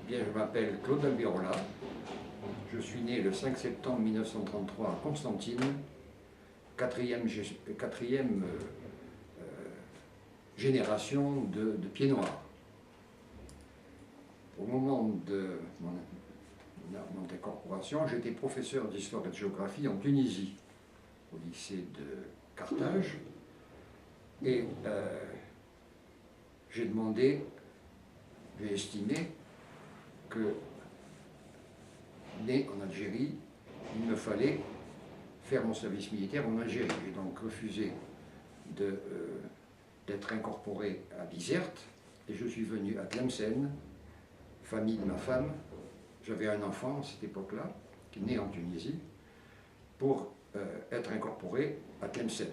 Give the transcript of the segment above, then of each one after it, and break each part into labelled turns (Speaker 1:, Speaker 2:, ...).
Speaker 1: Bien, je m'appelle Claude Albirola. Je suis né le 5 septembre 1933 à Constantine, quatrième génération de pieds noirs. Au moment de mon incorporation, j'étais professeur d'histoire et de géographie en Tunisie, au lycée de Carthage. Et j'ai estimé que, né en Algérie, il me fallait faire mon service militaire en Algérie. J'ai donc refusé d'être incorporé à Bizerte et je suis venu à Tlemcen, famille de ma femme. J'avais un enfant à cette époque-là, qui est né en Tunisie, pour être incorporé à Tlemcen.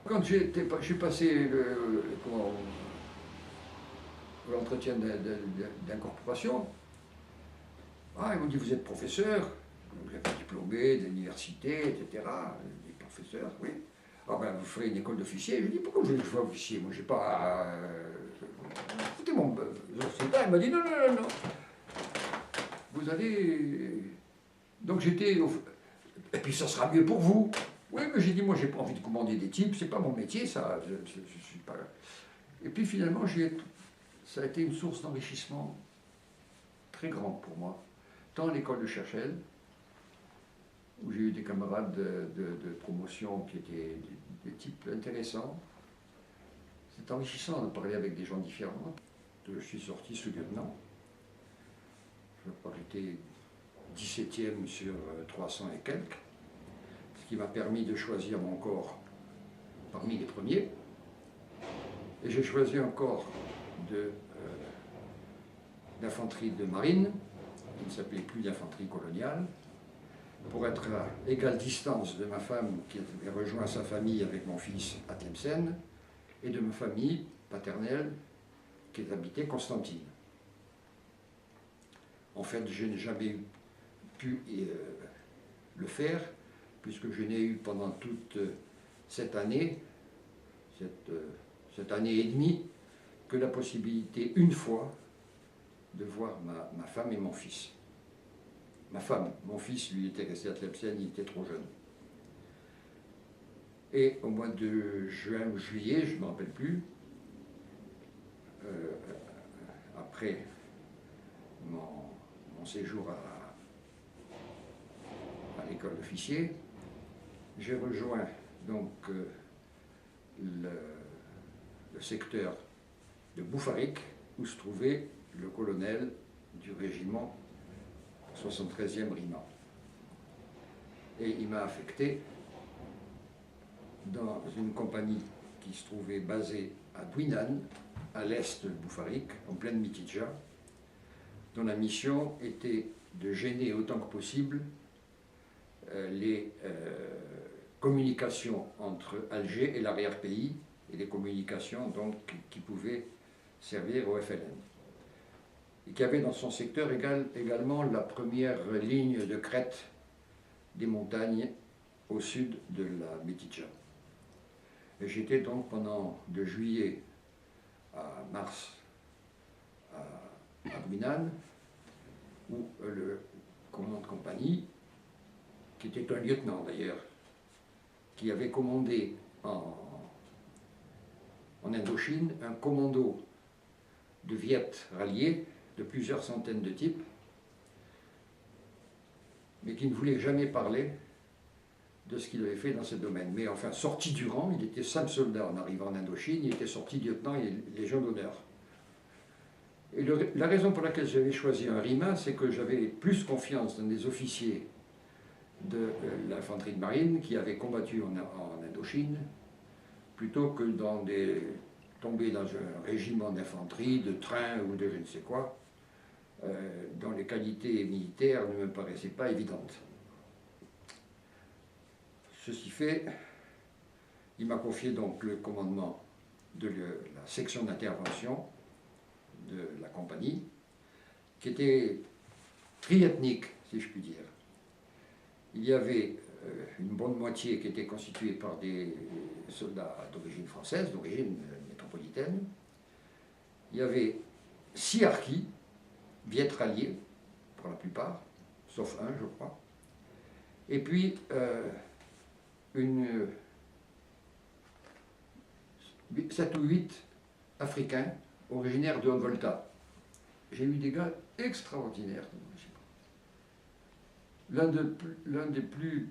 Speaker 1: Quand je suis passé l'entretien d'incorporation, ils m'ont dit: vous êtes professeur, vous êtes diplômé de l'université, etc. Des professeurs, oui. Vous ferez une école d'officier. Je lui ai dit: pourquoi je veux officier? Moi, j'ai pas. Écoutez, mon secrétaire, il m'a dit: non, non, non, non. Vous allez. Donc j'étais. Et puis ça sera mieux pour vous. Oui, mais j'ai dit: moi, j'ai pas envie de commander des types, c'est pas mon métier, ça. Je suis pas. Et puis finalement, ça a été une source d'enrichissement très grande pour moi, tant à l'école de Cherchel, où j'ai eu des camarades de promotion qui étaient des types intéressants. C'est enrichissant de parler avec des gens différents. Je suis sorti sous-lieutenant. Je crois que j'étais 17e sur 300 et quelques, ce qui m'a permis de choisir mon corps parmi les premiers. Et j'ai choisi un corps d'infanterie de marine, qui ne s'appelait plus d'infanterie coloniale, pour être à égale distance de ma femme qui avait rejoint sa famille avec mon fils à Tlemcen et de ma famille paternelle qui habitait Constantine. En fait, je n'ai jamais pu le faire puisque je n'ai eu pendant toute cette année, cette année et demie, que la possibilité une fois de voir ma femme et mon fils. Ma femme, mon fils, lui, était resté à Tlemcen, il était trop jeune. Et au mois de juin ou juillet, je ne me rappelle plus, après mon séjour à l'école d'officier, j'ai rejoint donc le secteur de Boufarik, où se trouvait le colonel du régiment 73e Rima. Et il m'a affecté dans une compagnie qui se trouvait basée à Bouinan, à l'est de Boufarik, en pleine Mitidja, dont la mission était de gêner autant que possible les communications entre Alger et l'arrière-pays, et les communications donc qui pouvaient servir au FLN. Et qui avait dans son secteur également la première ligne de crête des montagnes au sud de la Mitidja. Et j'étais donc de juillet à mars à Bouinan, où le commandant de compagnie, qui était un lieutenant d'ailleurs, qui avait commandé en Indochine un commando de Viet ralliés de plusieurs centaines de types, mais qui ne voulait jamais parler de ce qu'il avait fait dans ce domaine. Mais enfin, sorti du rang, il était simple soldat en arrivant en Indochine, il était sorti lieutenant et légion d'honneur. Et la raison pour laquelle j'avais choisi un RIMA, c'est que j'avais plus confiance dans des officiers de l'infanterie de marine qui avaient combattu en Indochine, plutôt que tomber dans un régiment d'infanterie, de train ou de je ne sais quoi, dont les qualités militaires ne me paraissaient pas évidentes. Ceci fait, il m'a confié donc le commandement de la section d'intervention de la compagnie, qui était triethnique, si je puis dire. Il y avait une bonne moitié qui était constituée par des soldats d'origine française, d'origine métropolitaine. Il y avait 6 harkis, viet-ralliés, pour la plupart, sauf un, je crois. Et puis, 7 ou 8 Africains originaires de Haute-Volta. J'ai eu des gars extraordinaires. L'un des plus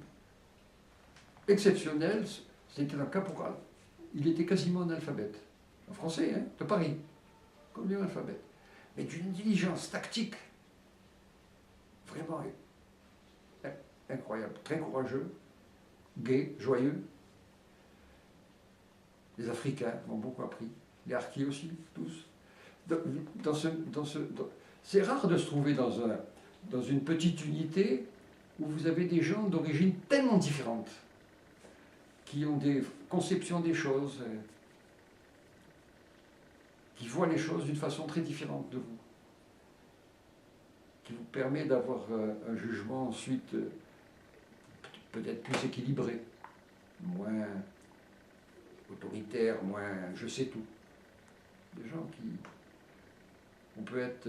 Speaker 1: exceptionnels, c'était un caporal. Il était quasiment analphabète. Un Français, hein, de Paris. Comme lui, analphabète. Mais d'une intelligence tactique. Vraiment incroyable. Très courageux, gai, joyeux. Les Africains m'ont beaucoup appris. Les Harkis aussi, tous. C'est rare de se trouver dans une petite unité où vous avez des gens d'origine tellement différente, qui ont des conceptions des choses, qui voient les choses d'une façon très différente de vous, qui vous permet d'avoir un jugement ensuite peut-être plus équilibré, moins autoritaire, moins je sais tout. Des gens qui... On peut être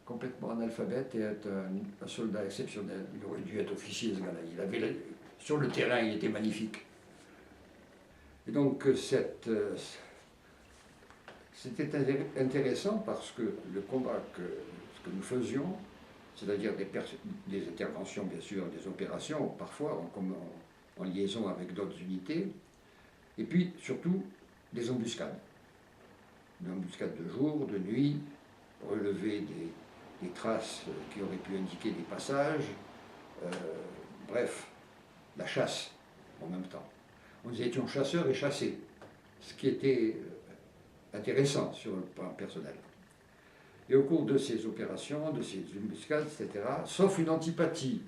Speaker 1: complètement analphabète et être un soldat exceptionnel. Il aurait dû être officier, ce gars-là. Sur le terrain, il était magnifique. Et donc, c'était intéressant parce que le combat que nous faisions, c'est-à-dire des interventions, bien sûr, des opérations, parfois en liaison avec d'autres unités, et puis surtout des embuscades. Des embuscades de jour, de nuit, relever des traces qui auraient pu indiquer des passages, bref, la chasse en même temps. Nous étions chasseurs et chassés, ce qui était intéressant sur le plan personnel. Et au cours de ces opérations, de ces embuscades, etc., sauf une antipathie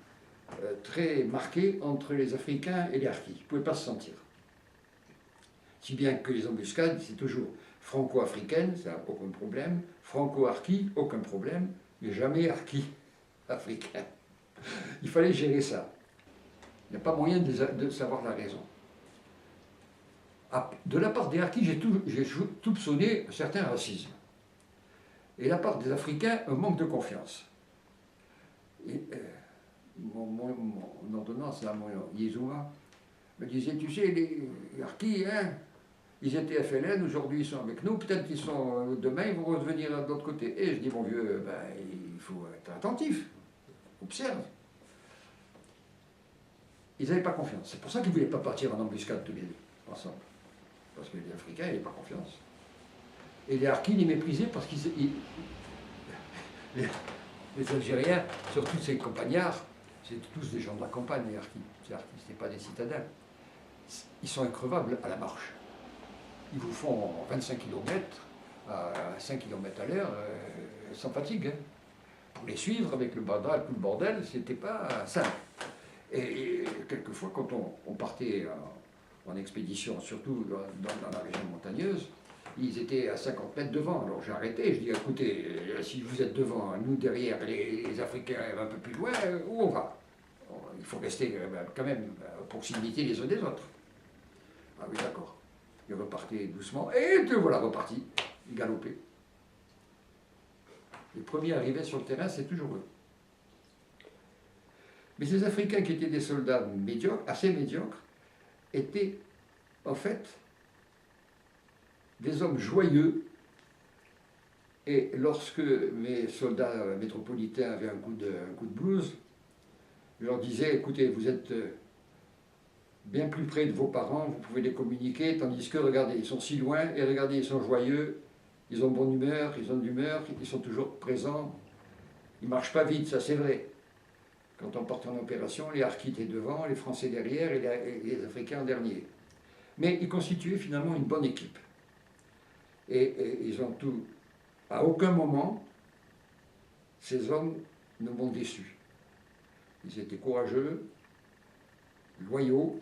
Speaker 1: très marquée entre les Africains et les Harkis, ils ne pouvaient pas se sentir. Si bien que les embuscades, c'est toujours franco-africaine, ça n'a aucun problème, franco-harki, aucun problème, mais jamais harki-africain. Il fallait gérer ça. Il n'y a pas moyen de savoir la raison. De la part des harkis, j'ai soupçonné un certain racisme. Et de la part des Africains, un manque de confiance. Et, mon ordonnance, là, mon Yezuma, me disait, tu sais, les harkis, hein, ils étaient FLN, aujourd'hui ils sont avec nous, peut-être qu'ils sont, demain ils vont revenir de l'autre côté. Et je dis, mon vieux, ben, il faut être attentif, observe. Ils n'avaient pas confiance. C'est pour ça qu'ils ne voulaient pas partir en embuscade tous les deux, ensemble. Parce que les Africains n'avaient pas confiance. Et les Harkis les méprisaient parce qu'ils... Les Algériens, surtout ces campagnards, c'est tous des gens de la campagne, les Harkis. Les Harkis, ce n'étaient pas des citadins. Ils sont increvables à la marche. Ils vous font 25 km à 5 km à l'heure sans fatigue. Hein. Pour les suivre avec le badal, tout le bordel, c'était pas simple. Et quelquefois, quand on partait en expédition, surtout dans la région montagneuse, ils étaient à 50 mètres devant. Alors j'ai arrêté, je dis écoutez, si vous êtes devant, nous derrière, les Africains un peu plus loin, où on va? Il faut rester quand même à proximité les uns des autres. Ah oui, d'accord. Ils repartaient doucement, et te voilà reparti, ils galopaient. Les premiers arrivés sur le terrain, c'est toujours eux. Mais ces Africains qui étaient des soldats médiocres, assez médiocres, étaient en fait des hommes joyeux. Et lorsque mes soldats métropolitains avaient un coup de blues, je leur disais, écoutez, vous êtes bien plus près de vos parents, vous pouvez les communiquer, tandis que, regardez, ils sont si loin, et regardez, ils sont joyeux, ils ont bonne humeur, ils ont de l'humeur, ils sont toujours présents, ils ne marchent pas vite, ça c'est vrai. Quand on part en opération, les Harkis étaient devant, les Français derrière et les Africains en dernier. Mais ils constituaient finalement une bonne équipe. Et ils ont tout... À aucun moment, ces hommes ne m'ont déçu. Ils étaient courageux, loyaux,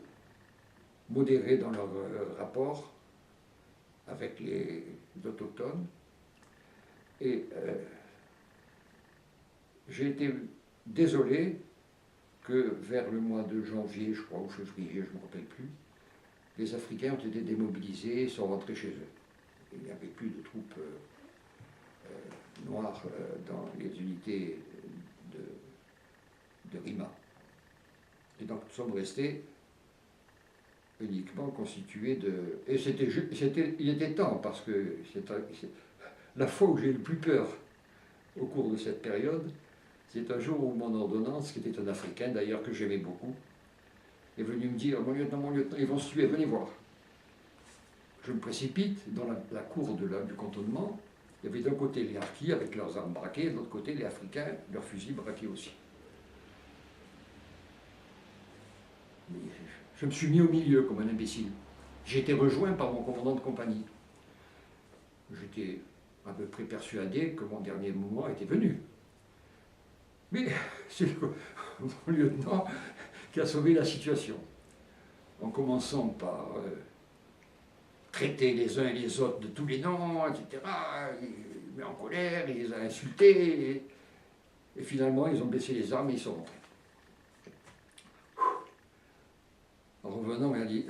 Speaker 1: modérés dans leur rapport avec les autochtones. Et j'ai été désolé que vers le mois de janvier, je crois, ou février, je ne me rappelle plus, les Africains ont été démobilisés et sont rentrés chez eux. Il n'y avait plus de troupes noirs dans les unités de RIMA. Et donc nous sommes restés uniquement constitués de... Et il était temps, parce que la fois où j'ai eu le plus peur au cours de cette période, c'est un jour où mon ordonnance, qui était un Africain d'ailleurs que j'aimais beaucoup, est venu me dire, mon lieutenant, ils vont se tuer, venez voir. Je me précipite dans la cour du cantonnement. Il y avait d'un côté les Harkis avec leurs armes braquées, et de l'autre côté les Africains, leurs fusils braqués aussi. Mais je me suis mis au milieu comme un imbécile. J'ai été rejoint par mon commandant de compagnie. J'étais à peu près persuadé que mon dernier moment était venu. Mais c'est mon lieutenant qui a sauvé la situation, en commençant par traiter les uns et les autres de tous les noms, etc. Il met en colère, il les a insultés, et finalement ils ont baissé les armes et ils sont rentrés. En revenant, il a dit,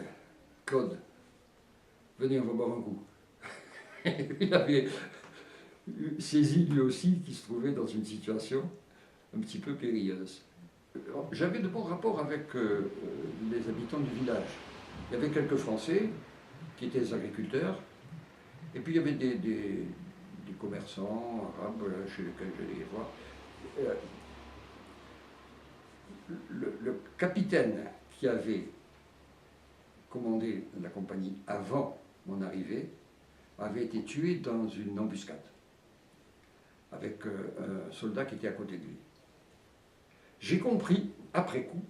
Speaker 1: Claude, venez, on va boire un coup. Il avait saisi lui aussi qu'il se trouvait dans une situation un petit peu périlleuse. J'avais de bons rapports avec les habitants du village. Il y avait quelques Français qui étaient des agriculteurs, et puis il y avait des commerçants arabes chez lesquels j'allais les voir. Le capitaine qui avait commandé la compagnie avant mon arrivée avait été tué dans une embuscade avec un soldat qui était à côté de lui. J'ai compris, après coup,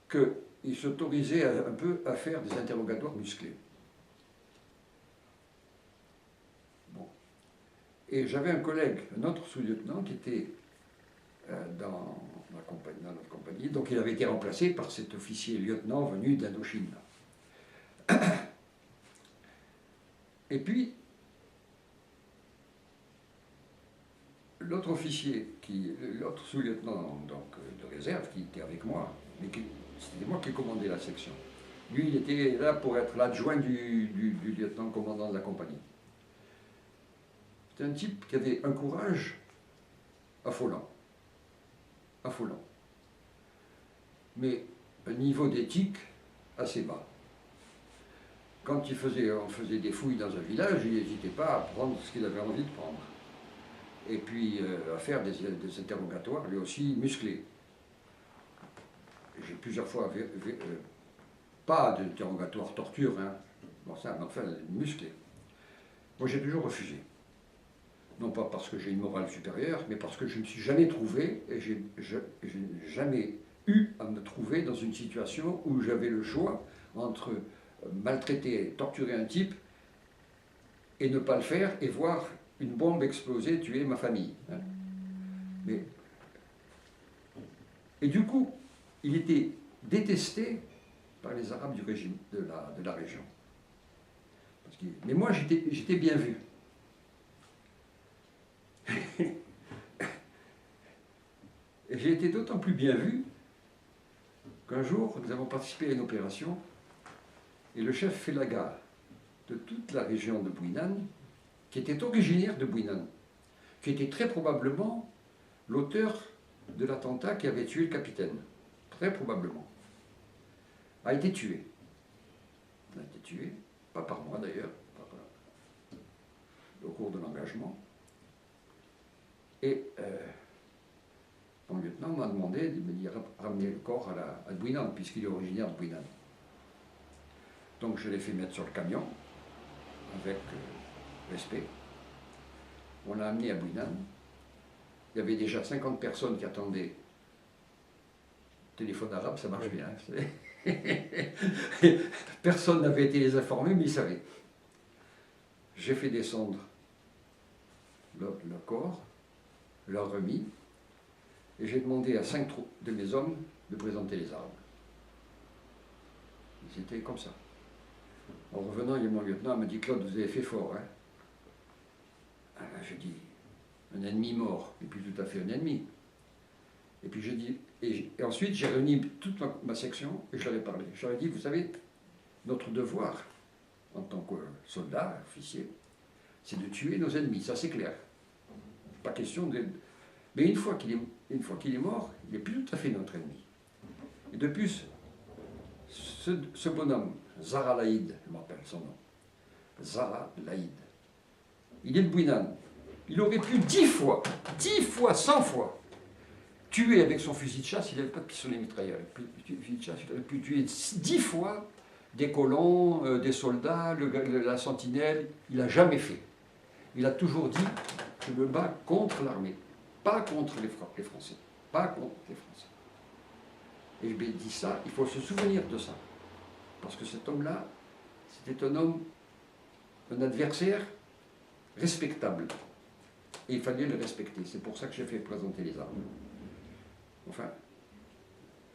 Speaker 1: qu'il s'autorisait un peu à faire des interrogatoires musclés. Bon. Et j'avais un collègue, un autre sous-lieutenant, qui était dans notre compagnie, donc il avait été remplacé par cet officier lieutenant venu d'Indochine. Et puis, l'autre officier, l'autre sous-lieutenant de réserve qui était avec moi, mais c'était moi qui commandais la section. Lui, il était là pour être l'adjoint du lieutenant commandant de la compagnie. C'était un type qui avait un courage affolant. Affolant. Mais un niveau d'éthique assez bas. Quand on faisait des fouilles dans un village, il n'hésitait pas à prendre ce qu'il avait envie de prendre. Et puis à faire des interrogatoires, lui aussi, musclés. J'ai plusieurs fois, pas d'interrogatoire torture, hein, bon ça, mais enfin, musclé. Moi j'ai toujours refusé. Non pas parce que j'ai une morale supérieure, mais parce que je ne me suis jamais trouvé, et je n'ai jamais eu à me trouver dans une situation où j'avais le choix entre maltraiter, torturer un type, et ne pas le faire, et voir une bombe exploser, tuer ma famille. Hein. Mais, et du coup, il était détesté par les Arabes du régime, de la région. Mais moi, j'étais bien vu. Et j'ai été d'autant plus bien vu qu'un jour, nous avons participé à une opération, et le chef Felaga de toute la région de Bouinan, qui était originaire de Bouinan, qui était très probablement l'auteur de l'attentat qui avait tué le capitaine, très probablement, a été tué. Il a été tué, pas par moi d'ailleurs, au cours de l'engagement. Et mon lieutenant m'a demandé de me ramener le corps à Bouinan, puisqu'il est originaire de Bouinan. Donc je l'ai fait mettre sur le camion, avec respect. On l'a amené à Bouinan. Il y avait déjà 50 personnes qui attendaient. Téléphone arabe, ça marche bien. Personne n'avait été les informer, mais ils savaient. J'ai fait descendre le corps, leur remis, et j'ai demandé à 5 de mes hommes de présenter les armes. Ils étaient comme ça. En revenant, il y a mon lieutenant qui m'a dit, Claude, vous avez fait fort. Hein? Alors j'ai dit, un ennemi mort, et puis tout à fait un ennemi. Et puis j'ai dit, et ensuite j'ai réuni toute ma section et je leur ai parlé. Je leur ai dit, vous savez, notre devoir en tant que soldat, officier, c'est de tuer nos ennemis, ça c'est clair. pas question de... Mais une fois qu'il est mort, il n'est plus tout à fait notre ennemi. Et de plus, ce bonhomme, Zara Laïd, je m'appelle son nom, Zara Laïd, il est de Bouinan. Il aurait pu 10 fois, 100 fois, tuer avec son fusil de chasse, il n'avait pas de pistolet mitrailleur, fusil de chasse, il aurait pu tuer 10 fois des colons, des soldats, la sentinelle, il n'a jamais fait. Il a toujours dit, je me bats contre l'armée, pas contre les Français, pas contre les Français. Et je lui ai dit ça, il faut se souvenir de ça. Parce que cet homme-là, c'était un homme, un adversaire respectable. Et il fallait le respecter. C'est pour ça que j'ai fait présenter les armes. Enfin,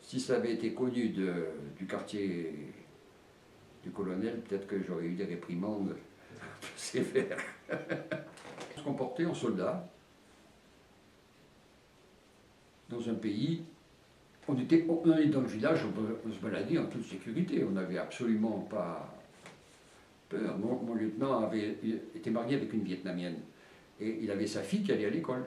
Speaker 1: si ça avait été connu du quartier du colonel, peut-être que j'aurais eu des réprimandes sévères. On se comportait en soldat dans un pays. On est dans le village, on se baladait en toute sécurité. On n'avait absolument pas peur. Mon lieutenant était marié avec une Vietnamienne. Et il avait sa fille qui allait à l'école.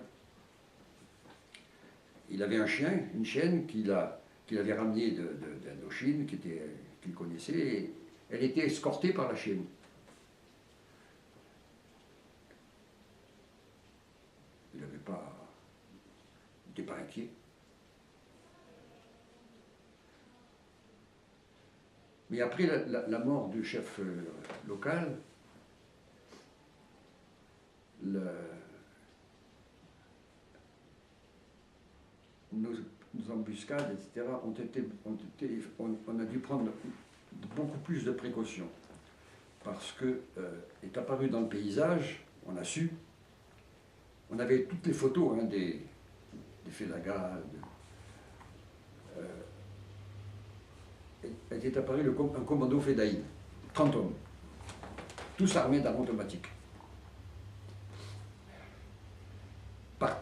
Speaker 1: Il avait un chien, une chienne qu'il avait ramenée d'Indochine, qu'il connaissait, et elle était escortée par la chienne. Il n'était pas inquiet. Mais après la mort du chef local, nos embuscades, etc., on a dû prendre beaucoup plus de précautions. Parce que est apparu dans le paysage, on a su, on avait toutes les photos des Félagas, était apparu un commando Fédaïd, 30 hommes, tous armés d'armes automatiques. Par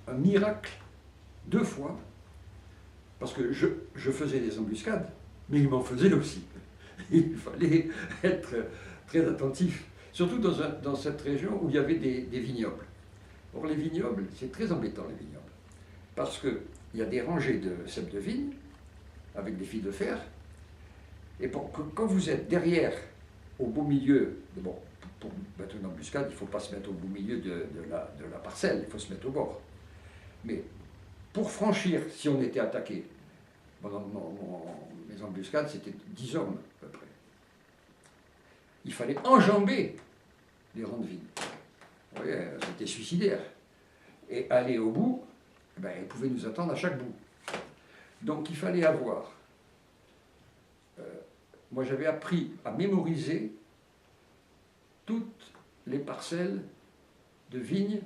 Speaker 1: un miracle, 2 fois, parce que je faisais des embuscades, mais ils m'en faisaient aussi. Il fallait être très attentif, surtout dans cette région où il y avait des vignobles. Or, les vignobles, c'est très embêtant, les vignobles, parce qu'il y a des rangées de cèpes de vigne, avec des fils de fer, et quand vous êtes derrière, au beau milieu, bon, pour mettre une embuscade, il ne faut pas se mettre au beau milieu de la parcelle, il faut se mettre au bord. Mais pour franchir, si on était attaqué, mes embuscades, c'était 10 hommes à peu près. Il fallait enjamber les rangs de vigne. Vous voyez, c'était suicidaire. Et aller au bout, ils pouvaient nous attendre à chaque bout. Donc il fallait avoir... moi j'avais appris à mémoriser toutes les parcelles de vignes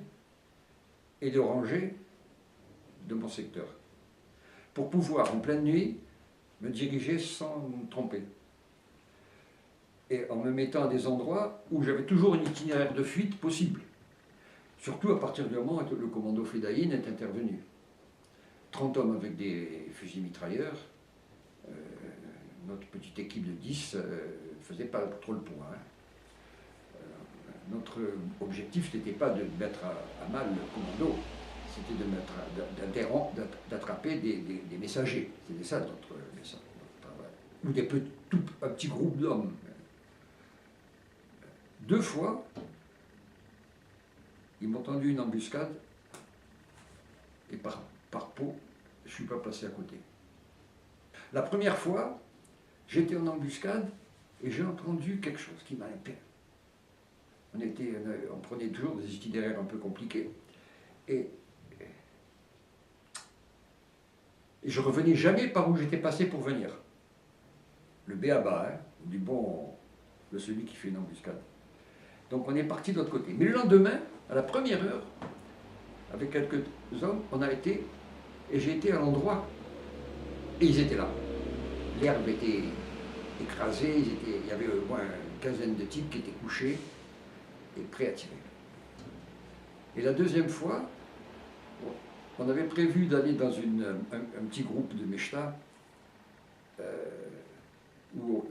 Speaker 1: et d'orangers de mon secteur, pour pouvoir en pleine nuit me diriger sans me tromper. Et en me mettant à des endroits où j'avais toujours un itinéraire de fuite possible. Surtout à partir du moment où le commando Fédaïn est intervenu. 30 hommes avec des fusils mitrailleurs, notre petite équipe de 10 ne faisait pas trop le poids. Notre objectif n'était pas de mettre à mal le commando, c'était d'attraper des messagers. C'était ça notre travail. Ou un petit groupe d'hommes. 2 fois, ils m'ont tendu une embuscade, et par peau, je ne suis pas passé à côté. La première fois, j'étais en embuscade, et j'ai entendu quelque chose qui m'a impacté. On prenait toujours des itinéraires un peu compliqués. Et je ne revenais jamais par où j'étais passé pour venir. Le b.a.-ba, du bon de celui qui fait une embuscade. Donc on est parti de l'autre côté. Mais le lendemain, à la première heure, avec quelques hommes, on a été, et j'ai été à l'endroit, et ils étaient là. L'herbe était écrasée, il y avait au moins une quinzaine de types qui étaient couchés et prêts à tirer. Et la deuxième fois, on avait prévu d'aller dans un petit groupe de Mechta où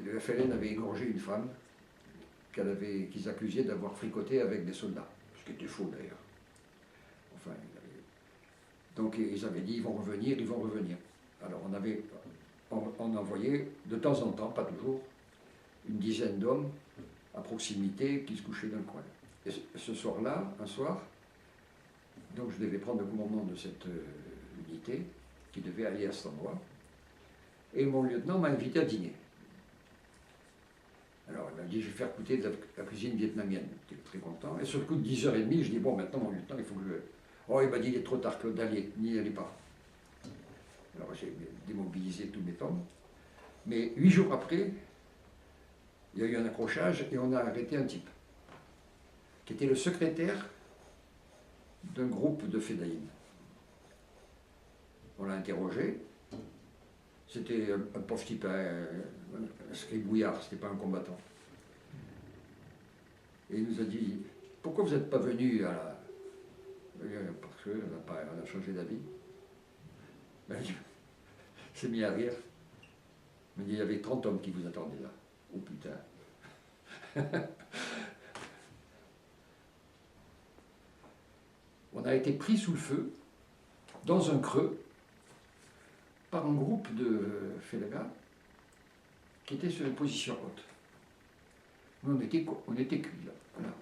Speaker 1: le FLN avait égorgé une femme qu'ils accusaient d'avoir fricoté avec des soldats, ce qui était faux d'ailleurs. Enfin, donc ils avaient dit, ils vont revenir, ils vont revenir. Alors on envoyait de temps en temps, pas toujours, une dizaine d'hommes à proximité qui se couchaient dans le coin. Et ce soir-là, un soir, donc je devais prendre le commandement de cette unité qui devait aller à cet endroit. Et mon lieutenant m'a invité à dîner. Alors il m'a dit, je vais faire goûter de la cuisine vietnamienne. J'étais très content. Et sur le coup de 10h30, je dis, bon, maintenant mon lieutenant, il faut que je... Oh, il m'a dit, il est trop tard, Claude, n'y allez pas. Alors j'ai démobilisé tous mes hommes. Mais 8 jours après, il y a eu un accrochage et on a arrêté un type, qui était le secrétaire d'un groupe de Fédayines. On l'a interrogé. C'était un pauvre type, un scribouillard, c'était pas un combattant. Et il nous a dit, pourquoi vous n'êtes pas venu à la... Parce qu'on a changé d'avis. Il s'est mis à rire. Il m'a dit, il y avait 30 hommes qui vous attendaient là. Oh putain. On a été pris sous le feu, dans un creux, par un groupe de Félaga qui était sur une position haute. Nous, on était cuits là. Voilà.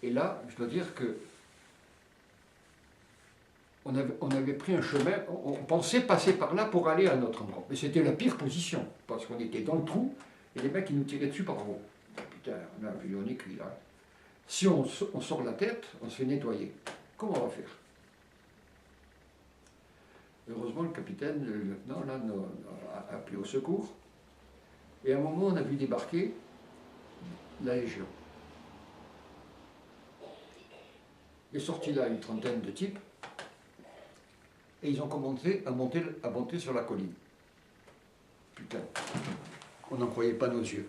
Speaker 1: Et là, je dois dire que on avait pris un chemin, on pensait passer par là pour aller à notre endroit. Mais c'était la pire position, parce qu'on était dans le trou, et les mecs, ils nous tiraient dessus par en haut. Putain, on est cuits là. Si on sort la tête, on se fait nettoyer. Comment on va faire? Heureusement, le capitaine, le lieutenant, là, a appelé au secours. Et à un moment, on a vu débarquer la Légion. Il est sorti là une trentaine de types, et ils ont commencé à monter sur la colline. Putain, on n'en croyait pas nos yeux.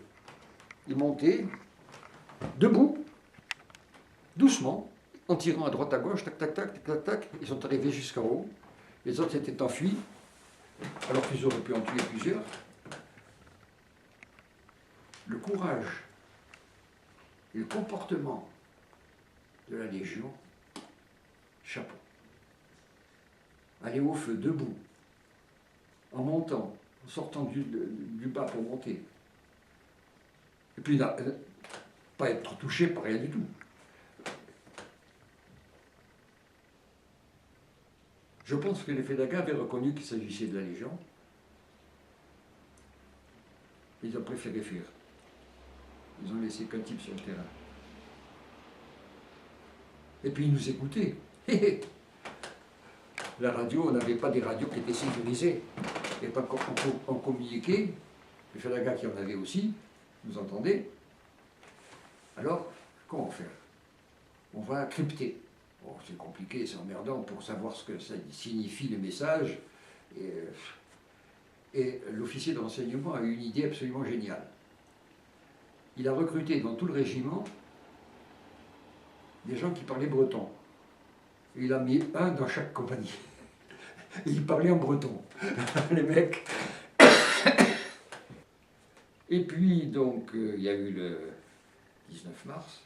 Speaker 1: Ils montaient, debout, doucement, en tirant à droite à gauche, tac, tac, tac, tac, tac, ils sont arrivés jusqu'en haut. Les autres s'étaient enfuis, alors qu'ils auraient pu en tuer plusieurs. Le courage et le comportement de la Légion, chapeau. Aller au feu debout, en montant, en sortant du bas pour monter. Et puis, pas être touché par rien du tout. Je pense que les Fédaga avaient reconnu qu'il s'agissait de la Légion. Ils ont préféré fuir. Ils ont laissé qu'un type sur le terrain. Et puis ils nous écoutaient. La radio, on n'avait pas des radios qui étaient sécurisées. Et pas on communiquait. Les Fédaga qui en avaient aussi, nous entendaient. Alors, comment faire? On va crypter. Bon, c'est compliqué, c'est emmerdant pour savoir ce que ça signifie le message. Et l'officier de renseignement a eu une idée absolument géniale. Il a recruté dans tout le régiment des gens qui parlaient breton. Et il a mis un dans chaque compagnie. Et ils parlaient en breton, les mecs. Et puis, donc, il y a eu le 19 mars.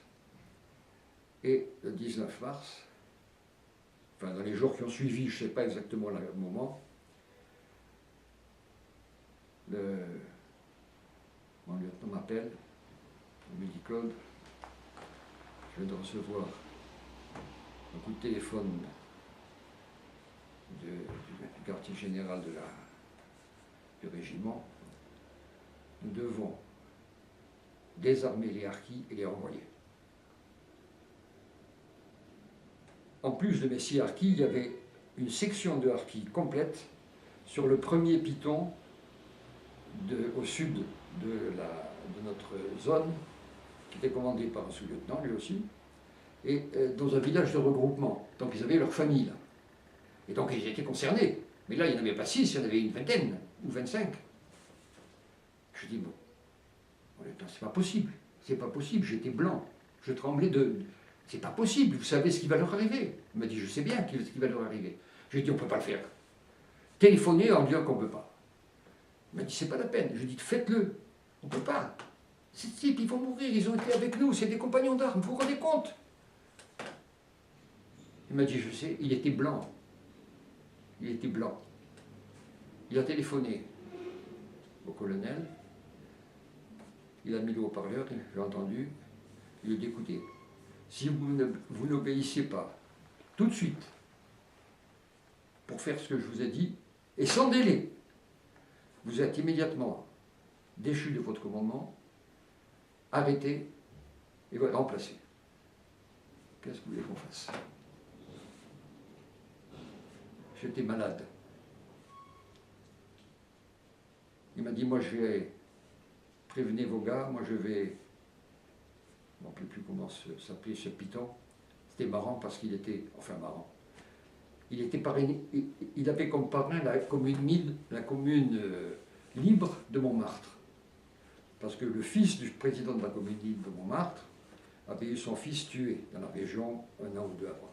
Speaker 1: Et le 19 mars, enfin dans les jours qui ont suivi, je ne sais pas exactement le moment, mon lieutenant m'appelle, il me dit, Claude, je viens de recevoir un coup de téléphone du quartier général du régiment. Nous devons désarmer les harkis et les renvoyer. En plus de mes 6 harkis, il y avait une section de harkis complète sur le premier piton au sud de notre zone, qui était commandé par un sous-lieutenant, lui aussi, et dans un village de regroupement. Donc ils avaient leur famille là. Et donc ils étaient concernés. Mais là, il n'y en avait pas 6, il y en avait une vingtaine, ou 25. Je dis, bon, c'est pas possible, c'est pas possible, j'étais blanc, je tremblais de... C'est pas possible, vous savez ce qui va leur arriver. Il m'a dit, je sais bien ce qui va leur arriver. Je lui ai dit, on ne peut pas le faire. Téléphonez en disant qu'on ne peut pas. Il m'a dit, c'est pas la peine. Je lui ai dit, faites-le. On ne peut pas. Ces types, ils vont mourir, ils ont été avec nous, c'est des compagnons d'armes, vous vous rendez compte? Il m'a dit, je sais, il était blanc. Il était blanc. Il a téléphoné au colonel, il a mis le haut-parleur, j'ai entendu, il lui a dit, écoutez, si vous n'obéissez pas tout de suite pour faire ce que je vous ai dit, et sans délai, vous êtes immédiatement déchu de votre commandement, arrêté et remplacé. Qu'est-ce que vous voulez qu'on fasse? J'étais malade. Il m'a dit, moi je vais prévenir vos gars, moi je vais... Je ne me rappelle plus comment s'appelait ce piton. C'était marrant parce qu'il était... Enfin marrant. Il était parrainé, il avait comme parrain la commune libre de Montmartre. Parce que le fils du président de la commune libre de Montmartre avait eu son fils tué dans la région un an ou deux avant.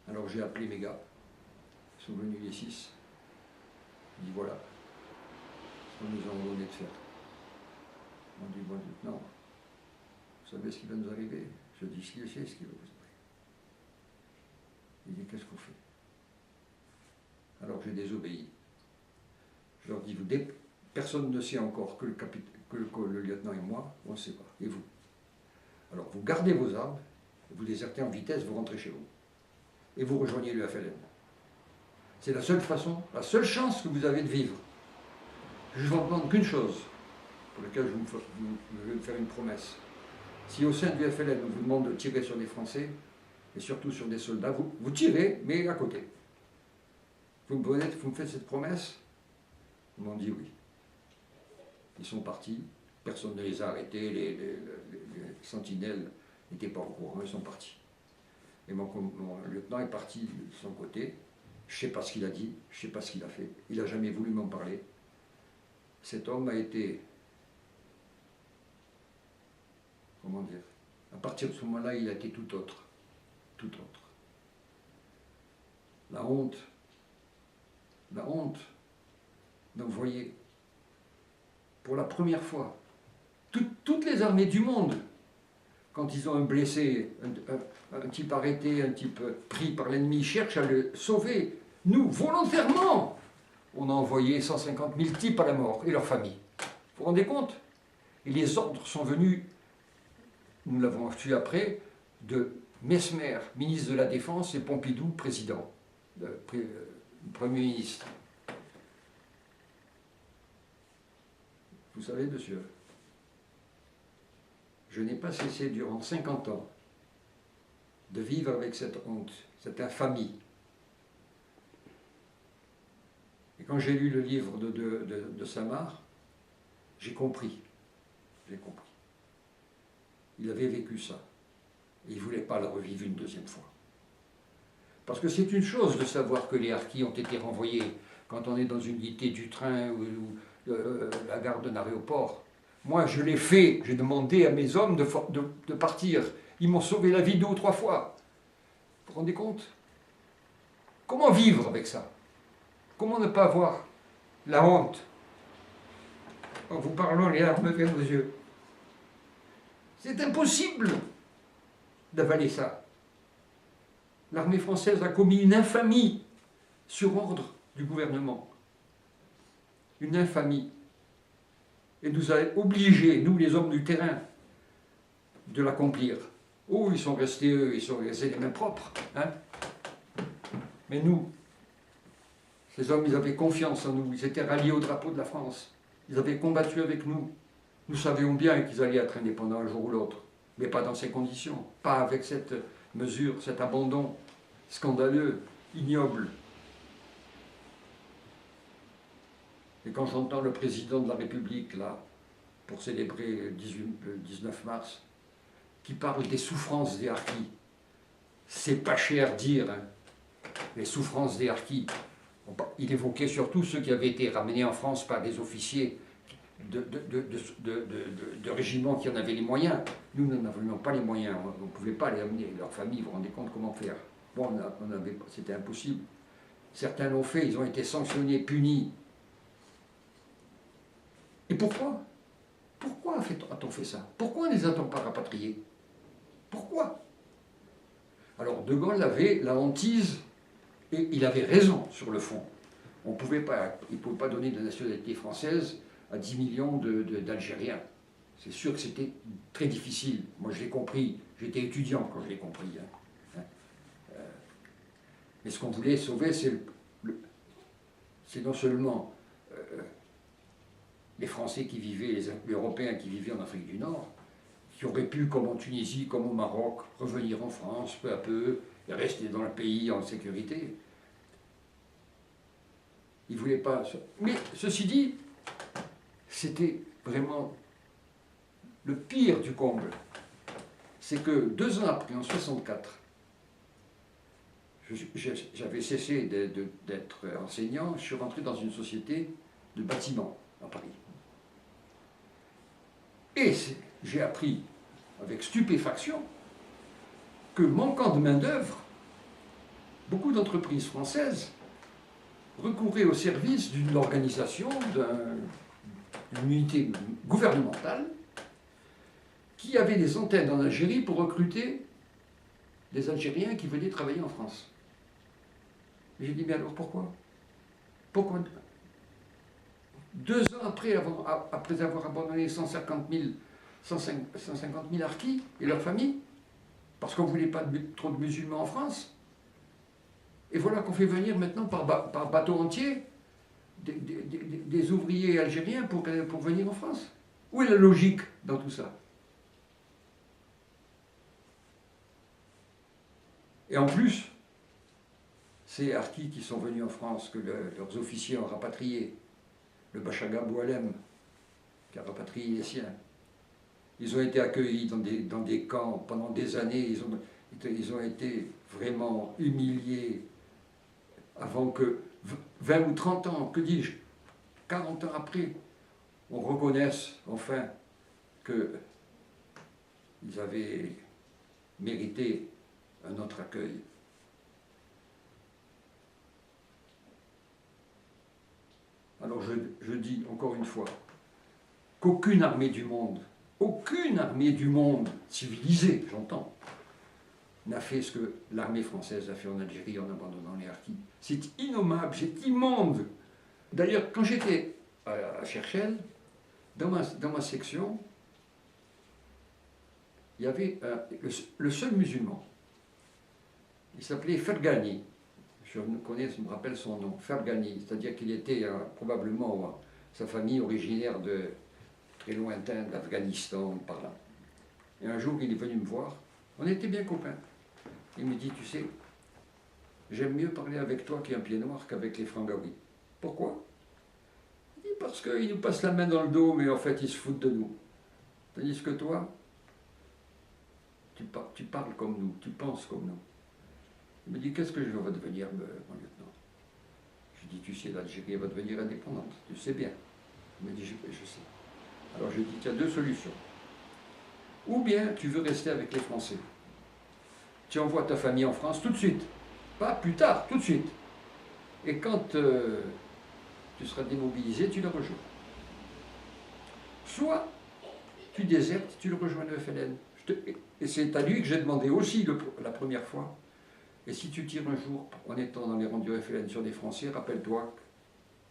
Speaker 1: Alors j'ai appelé mes gars. Ils sont venus les 6. Ils dit voilà ce qu'on nous a ordonné de faire. On dit bon, non, vous savez ce qui va nous arriver? Je dis si je sais ce qui va vous arriver. Il dit qu'est-ce qu'on fait? Alors j'ai désobéi. Je leur dis personne ne sait encore que le lieutenant et moi, on ne sait pas. Et vous? Alors vous gardez vos armes, vous désertez en vitesse, vous rentrez chez vous. Et vous rejoignez le FLN. C'est la seule façon, la seule chance que vous avez de vivre. Je vous demande qu'une chose, pour laquelle je vais me faire une promesse. Si au sein du FLN, on vous demande de tirer sur des Français, et surtout sur des soldats, vous tirez, mais à côté. Vous me faites cette promesse? Ils m'ont dit oui. Ils sont partis, personne ne les a arrêtés, les sentinelles n'étaient pas au courant, ils sont partis. Et mon lieutenant est parti de son côté. Je ne sais pas ce qu'il a dit, je ne sais pas ce qu'il a fait. Il n'a jamais voulu m'en parler. Cet homme a été... Comment dire? À partir de ce moment-là, il a été tout autre. Tout autre. La honte. La honte d'envoyer, pour la première fois, toutes les armées du monde, quand ils ont un blessé, un type arrêté, un type pris par l'ennemi, cherchent à le sauver. Nous, volontairement, on a envoyé 150 000 types à la mort, et leurs familles. Vous vous rendez compte? Et les ordres sont venus, nous l'avons su après, de Mesmer, ministre de la Défense, et Pompidou, président, Premier ministre. Vous savez, monsieur, je n'ai pas cessé durant 50 ans de vivre avec cette honte, cette infamie. Et quand j'ai lu le livre de Samar, j'ai compris. J'ai compris. Il avait vécu ça. Et il ne voulait pas le revivre une deuxième fois. Parce que c'est une chose de savoir que les harkis ont été renvoyés quand on est dans une unité du train ou la gare d'un aéroport. Moi, je l'ai fait, j'ai demandé à mes hommes de partir. Ils m'ont sauvé la vie 2 ou 3 fois. Vous vous rendez compte? Comment vivre avec ça? Comment ne pas avoir la honte? En vous parlant, les larmes viennent aux yeux. C'est impossible d'avaler ça. L'armée française a commis une infamie sur ordre du gouvernement. Une infamie. Et nous a obligés, nous les hommes du terrain, de l'accomplir. Oh, ils sont restés les mains propres. Hein? Mais nous, ces hommes, ils avaient confiance en nous, ils étaient ralliés au drapeau de la France. Ils avaient combattu avec nous. Nous savions bien qu'ils allaient être indépendants un jour ou l'autre, mais pas dans ces conditions, pas avec cette mesure, cet abandon scandaleux, ignoble. Et quand j'entends le président de la République, là, pour célébrer le 19 mars, qui parle des souffrances des harkis, c'est pas cher dire, hein, les souffrances des harkis. Il évoquait surtout ceux qui avaient été ramenés en France par des officiers de régiments qui en avaient les moyens. Nous n'avions pas les moyens, on ne pouvait pas les amener, leurs familles, vous vous rendez compte comment faire. Bon, c'était impossible. Certains l'ont fait, ils ont été sanctionnés, punis. Et pourquoi? Pourquoi a-t-on fait ça? Pourquoi ne les a-t-on pas rapatriés? Pourquoi? Alors De Gaulle avait la hantise, et il avait raison sur le fond. Il ne pouvait pas donner de la nationalité française à 10 millions d'Algériens. C'est sûr que c'était très difficile. Moi, je l'ai compris. J'étais étudiant quand je l'ai compris. Hein. Mais ce qu'on voulait sauver, c'est non seulement les Français qui vivaient, les Européens qui vivaient en Afrique du Nord, qui auraient pu, comme en Tunisie, comme au Maroc, revenir en France peu à peu et rester dans le pays en sécurité. Ils ne voulaient pas... Mais ceci dit, c'était vraiment le pire du comble. C'est que 2 ans après, en 1964, j'avais cessé d'être enseignant, je suis rentré dans une société de bâtiment à Paris. Et j'ai appris avec stupéfaction que, manquant de main-d'œuvre, beaucoup d'entreprises françaises recouraient au service d'une organisation, d'une unité gouvernementale qui avait des antennes en Algérie pour recruter des Algériens qui venaient travailler en France. Et j'ai dit, mais alors pourquoi? Pourquoi 2 ans après avoir abandonné 150 000 harkis et leurs familles, parce qu'on ne voulait pas trop de musulmans en France, et voilà qu'on fait venir maintenant par bateau entier des ouvriers algériens pour venir en France. Où est la logique dans tout ça? Et en plus, ces harkis qui sont venus en France, que leurs officiers ont rapatriés, le Bachaga Boualem, qui a rapatrié les siens, ils ont été accueillis dans des camps pendant des années, ils ont été vraiment humiliés avant que 20 ou 30 ans, que dis-je, 40 ans après, on reconnaisse enfin qu'ils avaient mérité un autre accueil. Alors je dis encore une fois qu'aucune armée du monde civilisée, j'entends, n'a fait ce que l'armée française a fait en Algérie en abandonnant les harkis. C'est innommable, c'est immonde. D'ailleurs, quand j'étais à Cherchell, dans ma section, il y avait le seul musulman. Il s'appelait Fergani. Je me rappelle son nom, Fergani. C'est-à-dire qu'il était probablement sa famille originaire de très lointain, d'Afghanistan, par là. Et un jour, il est venu me voir. On était bien copains. Il me dit, tu sais, j'aime mieux parler avec toi qui es un pied noir qu'avec les Frangaouis. Pourquoi? Il dit, parce qu'ils nous passent la main dans le dos, mais en fait, ils se foutent de nous. Tandis que toi, tu parles comme nous, tu penses comme nous. Il me dit, qu'est-ce que je vais devenir, mon lieutenant? Je dis, tu sais, l'Algérie va devenir indépendante, tu sais bien. Il me dit, je sais. Alors je dis, il y a 2 solutions. Ou bien tu veux rester avec les Français. Tu envoies ta famille en France tout de suite. Pas plus tard, tout de suite. Et quand tu seras démobilisé, tu le rejoins. Soit tu désertes, tu le rejoins le FLN. Et c'est à lui que j'ai demandé aussi la première fois. Et si tu tires un jour, en étant dans les rangs du FLN sur des Français, rappelle-toi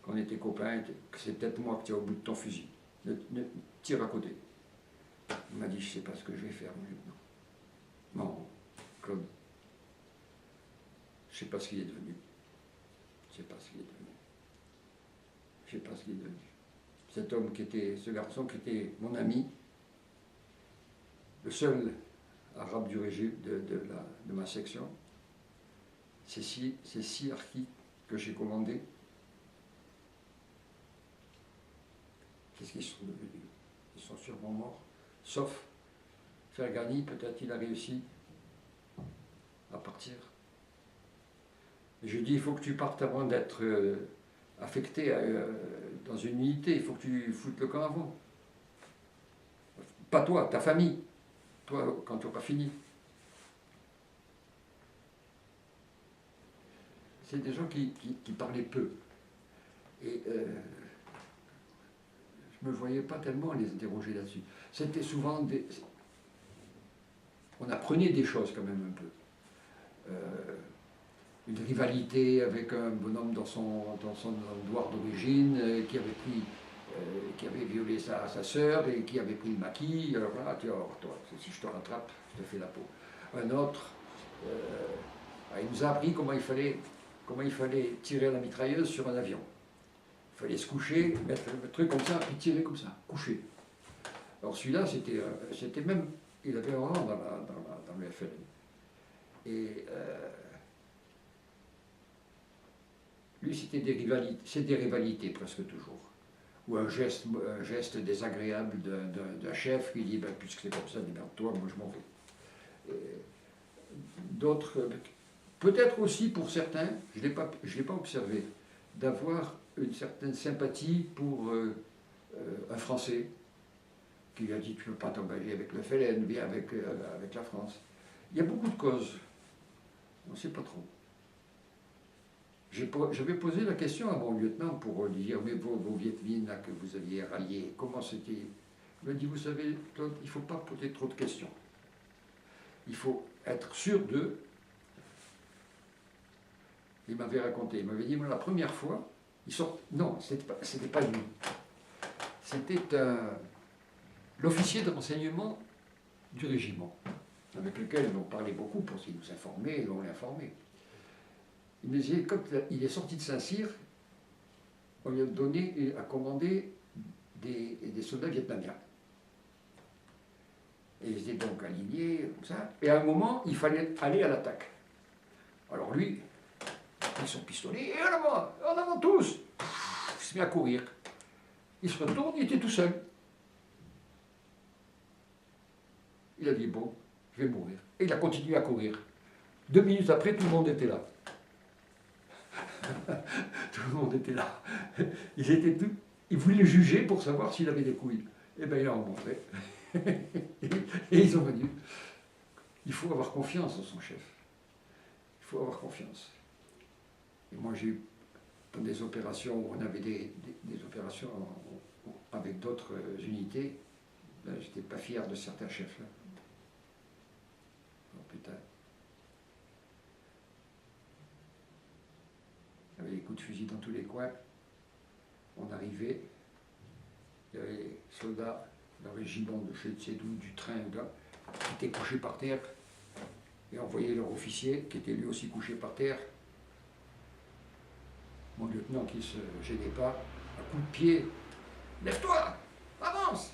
Speaker 1: qu'on était copains, que c'est peut-être moi qui tiens au bout de ton fusil. Tire à côté. Il m'a dit, je ne sais pas ce que je vais faire, mon lieutenant. Non, Claude, je ne sais pas ce qu'il est devenu. Je ne sais pas ce qu'il est devenu. Je ne sais pas ce qu'il est devenu. Ce garçon qui était mon ami, le seul arabe du régime de ma section, ces 6 harkis que j'ai commandés, qu'est-ce qu'ils sont devenus? Ils sont sûrement morts, sauf Fergani, peut-être il a réussi à partir. Et je dis, il faut que tu partes avant d'être affecté dans une unité, il faut que tu foutes le camp avant. Pas toi, ta famille. Toi, quand tu auras fini. C'est des gens qui parlaient peu. Et je ne me voyais pas tellement les interroger là-dessus. C'était souvent on apprenait des choses quand même un peu. une rivalité avec un bonhomme dans son endroit d'origine qui avait violé sa sœur et qui avait pris le maquis. Alors voilà, toi, si je te rattrape, je te fais la peau. Un autre, il nous a appris comment il fallait tirer la mitrailleuse sur un avion. Il fallait se coucher, mettre le truc comme ça, puis tirer comme ça, coucher. Alors celui-là, c'était même, il avait un rang dans le FLN. Et lui, c'est des rivalités presque toujours. Ou un geste désagréable d'un chef qui dit, ben, puisque c'est comme ça, démerde-toi, moi je m'en vais. D'autres, peut-être aussi pour certains, je ne l'ai pas observé, d'avoir une certaine sympathie pour un Français qui lui a dit, tu ne peux pas t'engager avec le FLN, viens avec la France. Il y a beaucoup de causes, on ne sait pas trop. J'avais posé la question à mon lieutenant pour lui dire, mais vos Viet Minh là, que vous aviez ralliés, comment c'était? Il m'a dit, vous savez, Claude, il ne faut pas poser trop de questions. Il faut être sûr d'eux. Il m'avait raconté, il m'avait dit, moi, la première fois, ils sortent. Non, c'était pas lui. C'était l'officier de renseignement du régiment, avec lequel on parlait beaucoup pour s'il nous informait et on l'informait. Il me disait, quand il est sorti de Saint-Cyr, on lui a commandé des soldats vietnamiens. Et ils étaient donc alignés, comme ça. Et à un moment, il fallait aller à l'attaque. Alors lui, il a pris son pistolet, et en avant tous. Il se met à courir. Il se retourne, il était tout seul. Il a dit, bon, je vais mourir. Et il a continué à courir. 2 minutes après, tout le monde était là. Tout le monde était là. Ils voulaient le juger pour savoir s'il avait des couilles. Eh bien, il a en montré. Et ils ont venu. Il faut avoir confiance en son chef. Il faut avoir confiance. Et moi, j'ai eu des opérations où on avait des opérations avec d'autres unités. Là, j'étais pas fier de certains chefs. Là. Oh putain. Il y avait des coups de fusil dans tous les coins. On arrivait, il y avait des soldats d'un régiment de je ne sais d'où, du train, là, qui étaient couchés par terre. Et on voyait leur officier, qui était lui aussi couché par terre. Mon lieutenant qui ne se gênait pas, un coup de pied. Lève-toi, avance.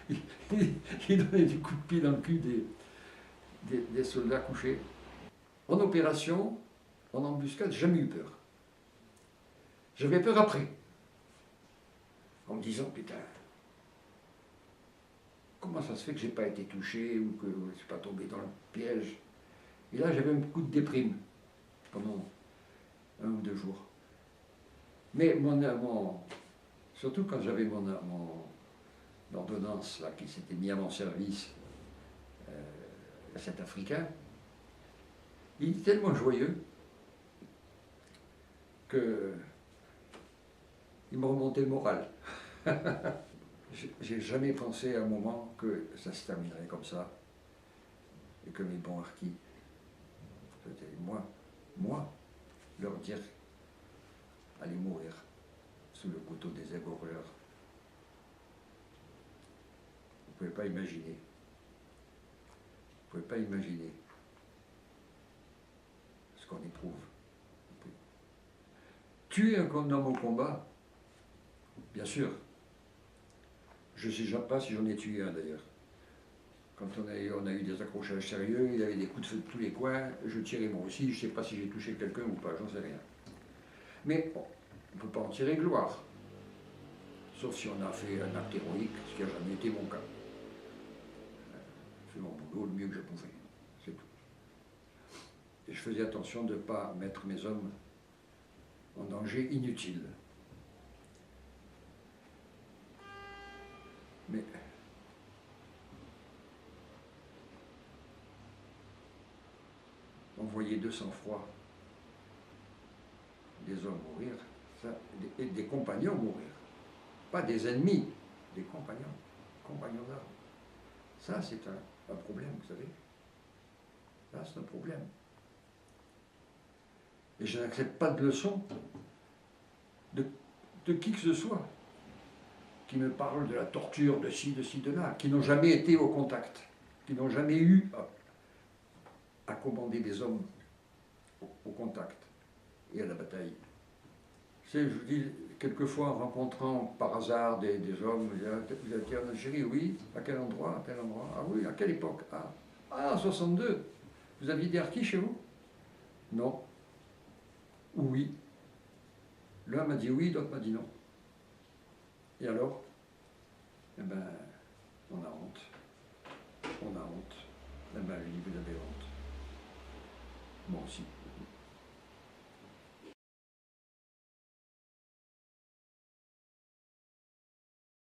Speaker 1: Il donnait des coups de pied dans le cul des soldats couchés. En opération, en embuscade, j'ai jamais eu peur. J'avais peur après, en me disant, putain, comment ça se fait que je n'ai pas été touché ou que je ne suis pas tombé dans le piège? Et là, j'avais un coup de déprime pendant 1 ou 2 jours. Mais surtout quand j'avais mon ordonnance là, qui s'était mis à mon service, cet Africain, il était tellement joyeux que il me remontait le moral. J'ai jamais pensé à un moment que ça se terminerait comme ça et que mes bons harkis, moi, leur dire allez mourir sous le couteau des égorgeurs. Vous ne pouvez pas imaginer. Vous ne pouvez pas imaginer ce qu'on éprouve. Tuer un homme au combat, bien sûr. Je ne sais pas si j'en ai tué un d'ailleurs. Quand on a eu des accrochages sérieux, il y avait des coups de feu de tous les coins, je tirais moi aussi, je ne sais pas si j'ai touché quelqu'un ou pas, j'en sais rien. Mais bon, on ne peut pas en tirer gloire. Sauf si on a fait un acte héroïque, ce qui n'a jamais été mon cas. J'ai fait mon boulot le mieux que je pouvais, c'est tout. Et je faisais attention de ne pas mettre mes hommes en danger inutile. Mais on voyait de sang-froid des hommes mourir, et des compagnons mourir. Pas des ennemis, des compagnons d'armes. Ça, c'est un problème, vous savez. Là, c'est un problème. Et je n'accepte pas de leçons de qui que ce soit qui me parle de la torture, de ci, de là, qui n'ont jamais été au contact, qui n'ont jamais eu à commander des hommes au contact et à la bataille. Je vous dis, quelquefois en rencontrant par hasard des hommes, vous avez été en Algérie, oui, à quel endroit, à tel endroit, ah oui, à quelle époque, ah, 62, vous aviez des harkis chez vous? Non. Ou oui. L'un m'a dit oui, l'autre m'a dit non. Et alors? Eh ben, on a honte. On a honte. Eh ben, lui, vous avez honte. Moi aussi.